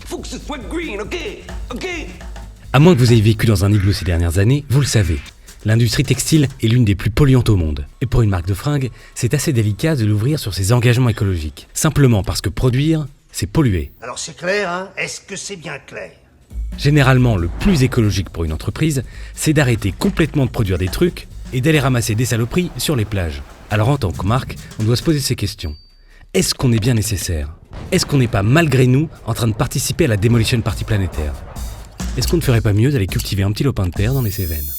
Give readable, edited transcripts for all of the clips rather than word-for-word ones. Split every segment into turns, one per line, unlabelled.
Faut que ce soit green, ok?
À moins que vous ayez vécu dans un igloo ces dernières années, vous le savez. L'industrie textile est l'une des plus polluantes au monde. Et pour une marque de fringues, c'est assez délicat de l'ouvrir sur ses engagements écologiques. Simplement parce que produire, c'est polluer.
Alors c'est clair, hein? Est-ce que c'est bien clair?
Généralement, le plus écologique pour une entreprise, c'est d'arrêter complètement de produire des trucs et d'aller ramasser des saloperies sur les plages. Alors en tant que marque, on doit se poser ces questions. Est-ce qu'on est bien nécessaire? Est-ce qu'on n'est pas, malgré nous, en train de participer à la Demolition Party planétaire? Est-ce qu'on ne ferait pas mieux d'aller cultiver un petit lopin de terre dans les Cévennes?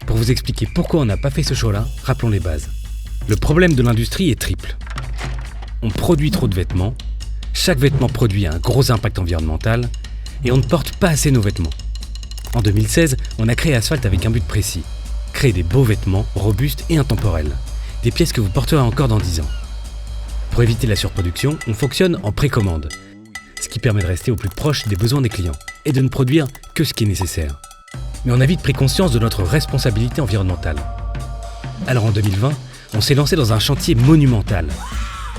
Pour vous expliquer pourquoi on n'a pas fait ce choix-là, rappelons les bases. Le problème de l'industrie est triple. On produit trop de vêtements, chaque vêtement produit a un gros impact environnemental, et on ne porte pas assez nos vêtements. En 2016, on a créé Asphalt avec un but précis. Créer des beaux vêtements, robustes et intemporels. Des pièces que vous porterez encore dans 10 ans. Pour éviter la surproduction, on fonctionne en précommande, ce qui permet de rester au plus proche des besoins des clients et de ne produire que ce qui est nécessaire. Mais on a vite pris conscience de notre responsabilité environnementale. Alors en 2020, on s'est lancé dans un chantier monumental.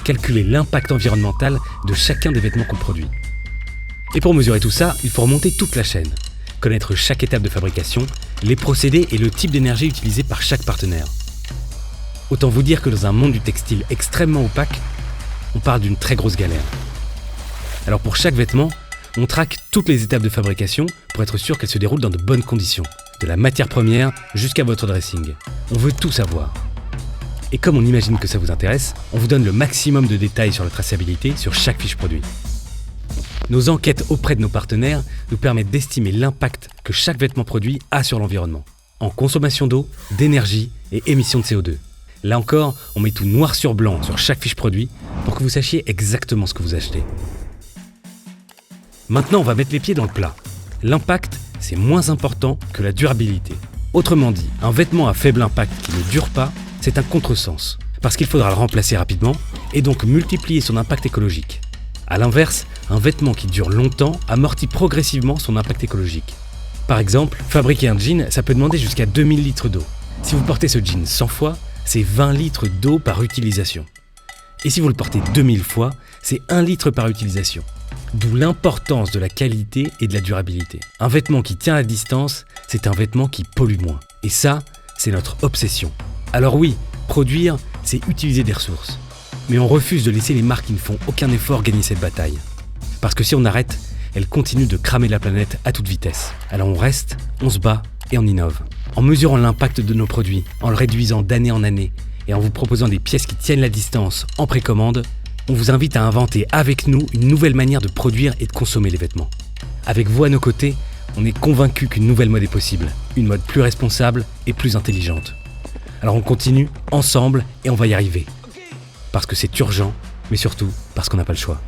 Calculer l'impact environnemental de chacun des vêtements qu'on produit. Et pour mesurer tout ça, il faut remonter toute la chaîne. Connaître chaque étape de fabrication, les procédés et le type d'énergie utilisé par chaque partenaire. Autant vous dire que dans un monde du textile extrêmement opaque, on parle d'une très grosse galère. Alors pour chaque vêtement, on traque toutes les étapes de fabrication pour être sûr qu'elles se déroulent dans de bonnes conditions, de la matière première jusqu'à votre dressing. On veut tout savoir. Et comme on imagine que ça vous intéresse, on vous donne le maximum de détails sur la traçabilité sur chaque fiche produit. Nos enquêtes auprès de nos partenaires nous permettent d'estimer l'impact que chaque vêtement produit a sur l'environnement, en consommation d'eau, d'énergie et émissions de CO2. Là encore, on met tout noir sur blanc sur chaque fiche produit pour que vous sachiez exactement ce que vous achetez. Maintenant, on va mettre les pieds dans le plat. L'impact, c'est moins important que la durabilité. Autrement dit, un vêtement à faible impact qui ne dure pas, c'est un contresens, parce qu'il faudra le remplacer rapidement et donc multiplier son impact écologique. A l'inverse, un vêtement qui dure longtemps amortit progressivement son impact écologique. Par exemple, fabriquer un jean, ça peut demander jusqu'à 2000 litres d'eau. Si vous portez ce jean 100 fois, c'est 20 litres d'eau par utilisation. Et si vous le portez 2000 fois, c'est 1 litre par utilisation. D'où l'importance de la qualité et de la durabilité. Un vêtement qui tient à distance, c'est un vêtement qui pollue moins. Et ça, c'est notre obsession. Alors oui, produire, c'est utiliser des ressources. Mais on refuse de laisser les marques qui ne font aucun effort gagner cette bataille. Parce que si on arrête, elles continuent de cramer la planète à toute vitesse. Alors on reste, on se bat et on innove. En mesurant l'impact de nos produits, en le réduisant d'année en année et en vous proposant des pièces qui tiennent la distance en précommande, on vous invite à inventer avec nous une nouvelle manière de produire et de consommer les vêtements. Avec vous à nos côtés, on est convaincus qu'une nouvelle mode est possible, une mode plus responsable et plus intelligente. Alors on continue, ensemble, et on va y arriver. Parce que c'est urgent, mais surtout parce qu'on n'a pas le choix.